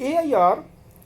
AIR,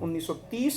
1930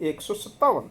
157,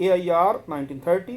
AIR 1930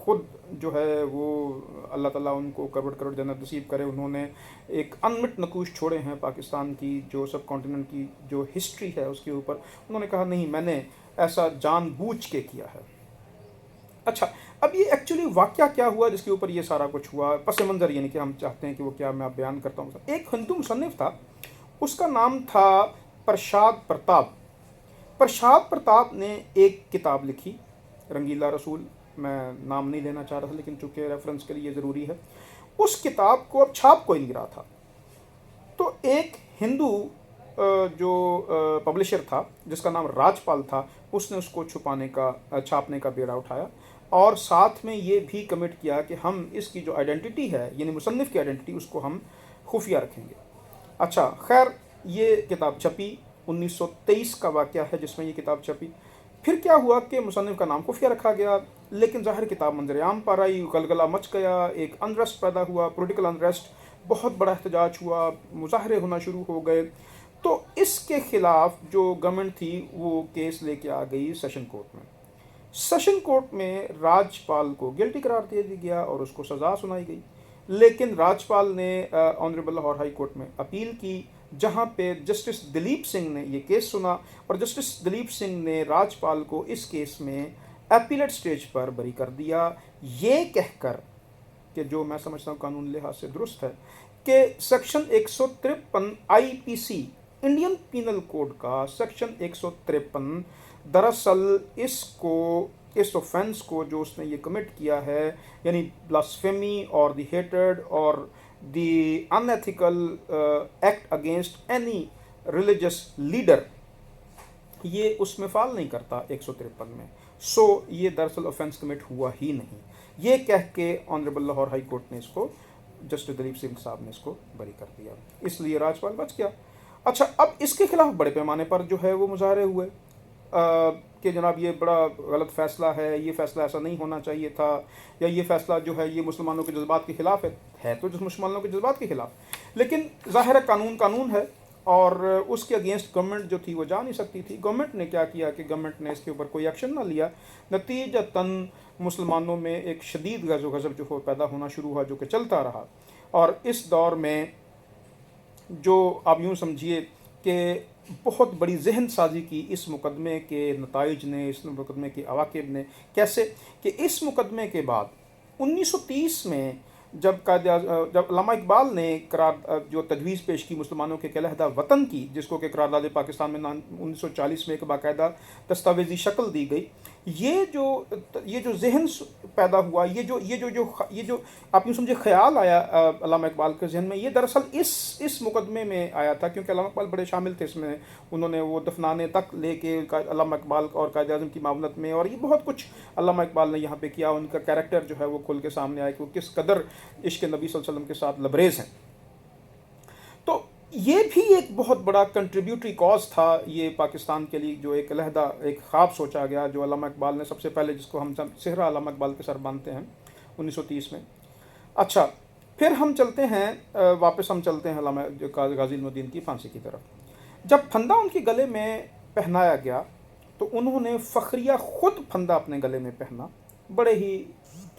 خود جو ہے وہ اللہ تعالیٰ ان کو کروڑ کروڑ جنت نصیب کرے، انہوں نے ایک انمٹ نقوش چھوڑے ہیں پاکستان کی جو سب کانٹیننٹ کی جو ہسٹری ہے اس کے اوپر. انہوں نے کہا نہیں، میں نے ایسا جان بوجھ کے کیا ہے. اچھا، اب یہ ایکچولی واقعہ کیا ہوا جس کے اوپر یہ سارا کچھ ہوا، پس منظر یعنی کہ ہم چاہتے ہیں کہ وہ کیا، میں آپ بیان کرتا ہوں. ایک ہندو مصنف تھا، اس کا نام تھا پرشاد پرتاپ. پرشاد پرتاپ نے ایک کتاب لکھی، رنگیلا رسول. میں نام نہیں لینا چاہ رہا تھا لیکن چونکہ ریفرنس کے لیے ضروری ہے. اس کتاب کو اب چھاپ کوئی نہیں رہا تھا، تو ایک ہندو جو پبلشر تھا جس کا نام راج پال تھا، اس نے اس کو چھاپنے کا بیڑا اٹھایا، اور ساتھ میں یہ بھی کمٹ کیا کہ ہم اس کی جو آئیڈینٹی ہے یعنی مصنف کی آئیڈینٹی اس کو ہم خفیہ رکھیں گے. اچھا خیر، یہ کتاب چھپی. 1923 کا واقعہ ہے جس میں یہ کتاب چھپی. پھر کیا ہوا کہ مصنف کا نام خفیہ رکھا گیا، لیکن ظاہر کتاب منظر عام پر آئی، گلگلہ مچ گیا، ایک انریسٹ پیدا ہوا، پولیٹیکل انریسٹ، بہت بڑا احتجاج ہوا، مظاہرے ہونا شروع ہو گئے. تو اس کے خلاف جو گورنمنٹ تھی وہ کیس لے کے آ گئی سیشن کورٹ میں. سیشن کورٹ میں راج پال کو گلٹی قرار دے دیا گیا اور اس کو سزا سنائی گئی. لیکن راج پال نے آنریبل لاہور ہائی کورٹ میں اپیل کی، جہاں پہ جسٹس دلیپ سنگھ نے یہ کیس سنا، اور جسٹس دلیپ سنگھ نے راج پال کو اس کیس میں ایپیلیٹ سٹیج پر بری کر دیا، یہ کہہ کر کہ جو میں سمجھتا ہوں قانون لحاظ سے درست ہے کہ سیکشن 153 آئی پی سی انڈین پینل کوڈ کا سیکشن 153 دراصل اس اوفینس کو جو اس نے یہ کمٹ کیا ہے، یعنی بلاسفیمی اور دی ہیٹرڈ اور the unethical act against any religious leader, یہ اس میں فال نہیں کرتا 153 میں. سو یہ دراصل اوفینس کمٹ ہوا ہی نہیں، یہ کہہ کے آنریبل لاہور ہائی کورٹ نے اس کو، جسٹس دلیپ سنگھ صاحب نے اس کو بری کر دیا. اس لیے راج پال بچ گیا. اچھا، اب اس کے خلاف بڑے پیمانے پر جو ہے وہ مظاہرے ہوئے کہ جناب یہ بڑا غلط فیصلہ ہے، یہ فیصلہ ایسا نہیں ہونا چاہیے تھا، یا یہ فیصلہ جو ہے یہ مسلمانوں کے جذبات کے خلاف ہے تو مسلمانوں کے جذبات کے خلاف. لیکن ظاہر ہے قانون ہے، اور اس کے اگینسٹ گورنمنٹ جو تھی وہ جا نہیں سکتی تھی. گورنمنٹ نے کیا کیا کہ گورنمنٹ نے اس کے اوپر کوئی ایکشن نہ لیا. نتیجتاً مسلمانوں میں ایک شدید غض و غضب جو ہو پیدا ہونا شروع ہوا، جو کہ چلتا رہا. اور اس دور میں جو آپ یوں سمجھیے کہ بہت بڑی ذہن سازی کی اس مقدمے کے نتائج نے، اس مقدمے کے عواقب نے. کیسے کہ اس مقدمے کے بعد 1930 میں جب علامہ اقبال نے جو تجویز پیش کی مسلمانوں کے علیحدہ وطن کی، جس کو کہ قرارداد پاکستان میں 1940 میں ایک باقاعدہ دستاویزی شکل دی گئی، یہ جو ذہن پیدا ہوا، یہ جو آپ یوں سمجھے خیال آیا علامہ اقبال کے ذہن میں، یہ دراصل اس مقدمے میں آیا تھا، کیونکہ علامہ اقبال بڑے شامل تھے اس میں. انہوں نے وہ دفنانے تک لے کے علامہ اقبال اور قائد اعظم کی معاونت میں، اور یہ بہت کچھ علامہ اقبال نے یہاں پہ کیا. ان کا کیریکٹر جو ہے وہ کھل کے سامنے آیا کہ وہ کس قدر عشق نبی صلی اللہ علیہ وسلم کے ساتھ لبریز ہیں. تو یہ بھی ایک بہت بڑا کنٹریبیوٹری کاز تھا یہ پاکستان کے لیے، جو ایک علیحدہ ایک خواب سوچا گیا جو علامہ اقبال نے سب سے پہلے، جس کو ہم صحرا علامہ اقبال کے سر باندھتے ہیں 1930 میں. اچھا، پھر ہم چلتے ہیں واپس علامہ غازی الدین کی پھانسی کی طرف. جب پھندا ان کے گلے میں پہنایا گیا تو انہوں نے فخریہ خود پھندا اپنے گلے میں پہنا. بڑے ہی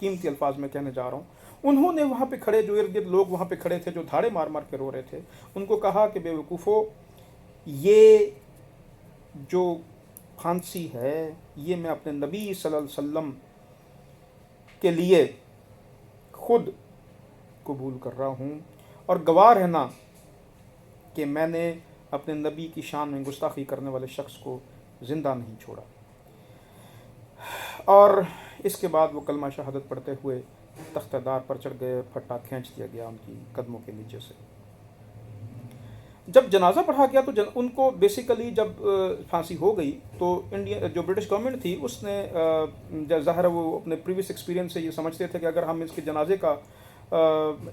قیمتی الفاظ میں کہنے جا رہا ہوں. انہوں نے وہاں پہ کھڑے، جو ارد گرد لوگ وہاں پہ کھڑے تھے جو دھاڑے مار مار کے رو رہے تھے، ان کو کہا کہ بے وقوفو، یہ جو پھانسی ہے یہ میں اپنے نبی صلی اللہ علیہ وسلم کے لیے خود قبول کر رہا ہوں، اور گواہ رہنا کہ میں نے اپنے نبی کی شان میں گستاخی کرنے والے شخص کو زندہ نہیں چھوڑا. اور اس کے بعد وہ کلمہ شہادت پڑھتے ہوئے تختہ دار پر چڑھ گئے، پھٹا کھینچ دیا گیا ان کی قدموں کے نیچے سے. جب جنازہ پڑھا گیا تو ان کو بیسیکلی جب پھانسی ہو گئی تو انڈیا جو برٹش گورنمنٹ تھی اس نے ظاہر وہ اپنے پریویس ایکسپیرینس سے یہ سمجھتے تھے کہ اگر ہم اس کے جنازے کا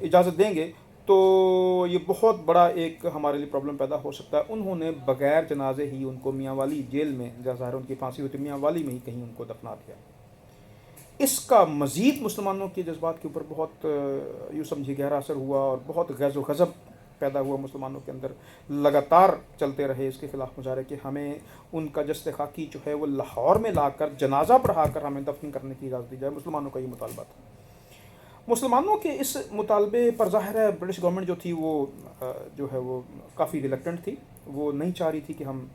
اجازت دیں گے تو یہ بہت بڑا ایک ہمارے لیے پرابلم پیدا ہو سکتا ہے. انہوں نے بغیر جنازے ہی ان کو میاں والی جیل میں، ظاہر ان کی پھانسی ہوئی تھی میاں والی میں ہی کہیں ان کو دفنا دیا. اس کا مزید مسلمانوں کے جذبات کے اوپر بہت یوں سمجھیے گہرا اثر ہوا، اور بہت غیظ و غضب پیدا ہوا مسلمانوں کے اندر لگاتار چلتے رہے اس کے خلاف مظاہرے کہ ہمیں ان کا جسد خاکی جو ہے وہ لاہور میں لا کر جنازہ پڑھا کر ہمیں دفن کرنے کی اجازت دی جائے. مسلمانوں کا یہ مطالبہ تھا. مسلمانوں کے اس مطالبے پر ظاہر ہے برٹش گورنمنٹ جو تھی وہ جو ہے وہ کافی ریلیکٹنٹ تھی. وہ نہیں چاہ رہی تھی کہ ہم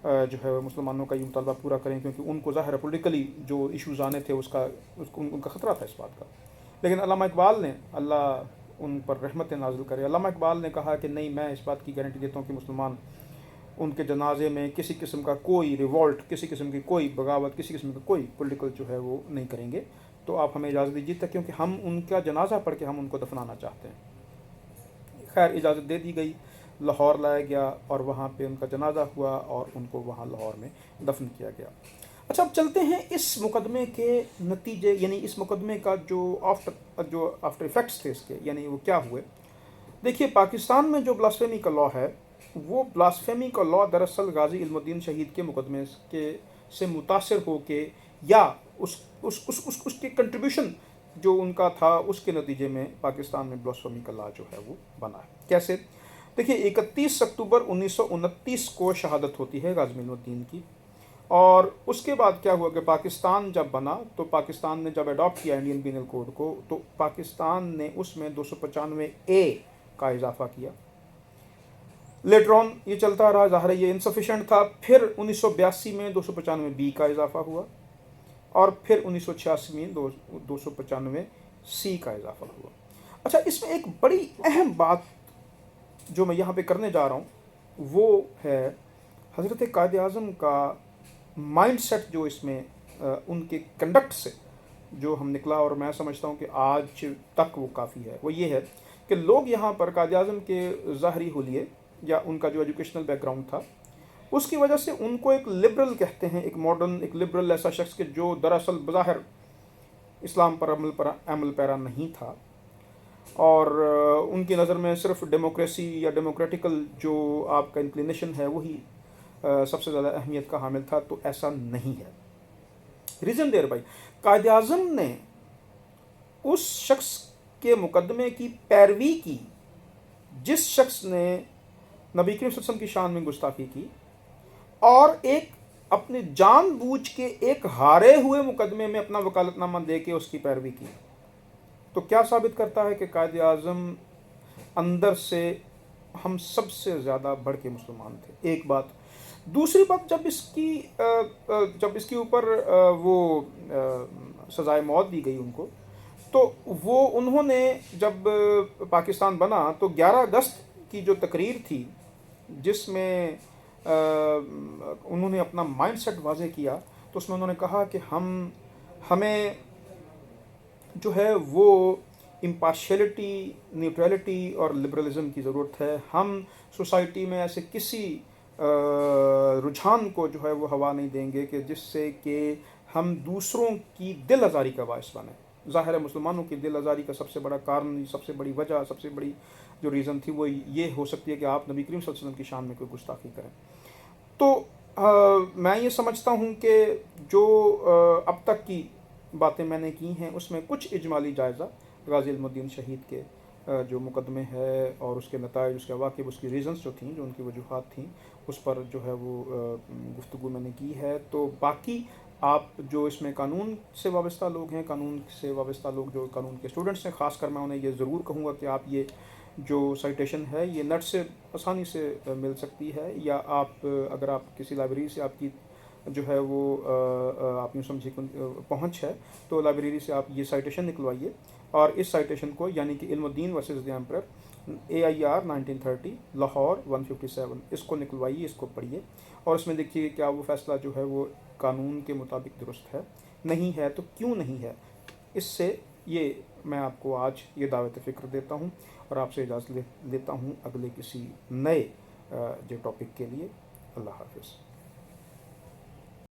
جو ہے مسلمانوں کا یہ مطالبہ پورا کریں، کیونکہ ان کو ظاہر ہے پولیٹیکلی جو ایشوز آنے تھے ان کا خطرہ تھا اس بات کا. لیکن علامہ اقبال نے، اللہ ان پر رحمت نازل کرے، علامہ اقبال نے کہا کہ نہیں، میں اس بات کی گارنٹی دیتا ہوں کہ مسلمان ان کے جنازے میں کسی قسم کا کوئی ریوولٹ، کسی قسم کی کوئی بغاوت، کسی قسم کا کوئی پولیٹیکل جو ہے وہ نہیں کریں گے. تو آپ ہمیں اجازت دیجیے تک، کیونکہ ہم ان کا جنازہ پڑھ کے ہم ان کو دفنانا چاہتے ہیں. خیر اجازت دے دی گئی، لاہور لایا گیا اور وہاں پہ ان کا جنازہ ہوا اور ان کو وہاں لاہور میں دفن کیا گیا. اچھا، اب چلتے ہیں اس مقدمے کے نتیجے، یعنی اس مقدمے کا جو آفٹر ایفیکٹس تھے اس کے، یعنی وہ کیا ہوئے. دیکھیے، پاکستان میں جو بلاسفیمی کا لاء ہے، وہ بلاسفیمی کا لاء دراصل غازی علم الدین شہید کے مقدمے سے متاثر ہو کے، یا اس کی کنٹریبیوشن جو ان کا تھا اس کے نتیجے میں پاکستان میں بلاسفیمی کا لاء جو ہے وہ بنا ہے. کیسے؟ دیکھیے، 31 اکتوبر 1929 کو شہادت ہوتی ہے غازی علم الدین کی. اور اس کے بعد کیا ہوا کہ پاکستان جب بنا تو پاکستان نے جب اڈاپٹ کیا انڈین پینل کوڈ کو، تو پاکستان نے اس میں 295A کا اضافہ کیا. لیٹر آن یہ چلتا رہا، ظاہر ہے یہ انسفیشینٹ تھا. پھر 1982 میں 295B کا اضافہ ہوا، اور پھر 1986 میں 295C کا اضافہ ہوا. اچھا، اس میں ایک بڑی اہم بات جو میں یہاں پہ کرنے جا رہا ہوں وہ ہے حضرت قائد اعظم کا مائنڈ سیٹ، جو اس میں ان کے کنڈکٹ سے جو ہم نکلا، اور میں سمجھتا ہوں کہ آج تک وہ کافی ہے. وہ یہ ہے کہ لوگ یہاں پر قائد اعظم کے ظاہری حلیے یا ان کا جو ایجوکیشنل بیک گراؤنڈ تھا اس کی وجہ سے ان کو ایک لبرل کہتے ہیں، ایک ماڈرن، ایک لبرل ایسا شخص کہ جو دراصل بظاہر اسلام پر عمل پیرا نہیں تھا، اور ان کی نظر میں صرف ڈیموکریسی یا ڈیموکریٹیکل جو آپ کا انکلینیشن ہے وہی سب سے زیادہ اہمیت کا حامل تھا. تو ایسا نہیں ہے. ریزن دیر بھائی، قائد اعظم نے اس شخص کے مقدمے کی پیروی کی جس شخص نے نبی کریم صلی اللہ علیہ وسلم کی شان میں گستاخی کی، اور ایک اپنے جان بوجھ کے ایک ہارے ہوئے مقدمے میں اپنا وکالت نامہ دے کے اس کی پیروی کی. تو کیا ثابت کرتا ہے کہ قائد اعظم اندر سے ہم سب سے زیادہ بڑھ کے مسلمان تھے. ایک بات. دوسری بات، جب اس کے اوپر وہ سزائے موت دی گئی ان کو، تو انہوں نے جب پاکستان بنا تو 11 اگست کی جو تقریر تھی جس میں انہوں نے اپنا مائنڈ سیٹ واضح کیا، تو اس میں انہوں نے کہا کہ ہمیں جو ہے وہ امپارشیلٹی، نیوٹرلٹی اور لبرلزم کی ضرورت ہے. ہم سوسائٹی میں ایسے کسی رجحان کو جو ہے وہ ہوا نہیں دیں گے کہ جس سے کہ ہم دوسروں کی دل آزاری کا باعث بنیں. ظاہر ہے مسلمانوں کی دل آزاری کا سب سے بڑا کارن، سب سے بڑی وجہ، سب سے بڑی جو ریزن تھی وہ یہ ہو سکتی ہے کہ آپ نبی کریم صلی اللہ علیہ وسلم کی شان میں کوئی گستاخی کریں. تو میں یہ سمجھتا ہوں کہ جو اب تک کی باتیں میں نے کی ہیں اس میں کچھ اجمالی جائزہ غازی علم الدین شہید کے جو مقدمے ہے اور اس کے نتائج، اس کے عواقب، اس کی ریزنز جو تھیں، جو ان کی وجوہات تھیں، اس پر جو ہے وہ گفتگو میں نے کی ہے. تو باقی آپ جو اس میں قانون سے وابستہ لوگ ہیں، قانون سے وابستہ لوگ جو قانون کے اسٹوڈنٹس ہیں، خاص کر میں انہیں یہ ضرور کہوں گا کہ آپ یہ جو سائٹیشن ہے یہ نیٹ سے آسانی سے مل سکتی ہے، یا آپ اگر آپ کسی لائبریری سے آپ کی جو ہے وہ آپ یوں سمجھے پہنچ ہے تو لائبریری سے آپ یہ سائٹیشن نکلوائیے، اور اس سائٹیشن کو یعنی کہ Ilmuddin versus the emperor AIR 1930 Lahore 157 اس کو نکلوائیے، اس کو پڑھیے، اور اس میں دیکھیے کہ کیا وہ فیصلہ جو ہے وہ قانون کے مطابق درست ہے. نہیں ہے تو کیوں نہیں ہے. اس سے یہ میں آپ کو آج یہ دعوت فکر دیتا ہوں اور آپ سے اجازت لیتا ہوں اگلے کسی نئے جو ٹاپک کے لیے. اللہ حافظ.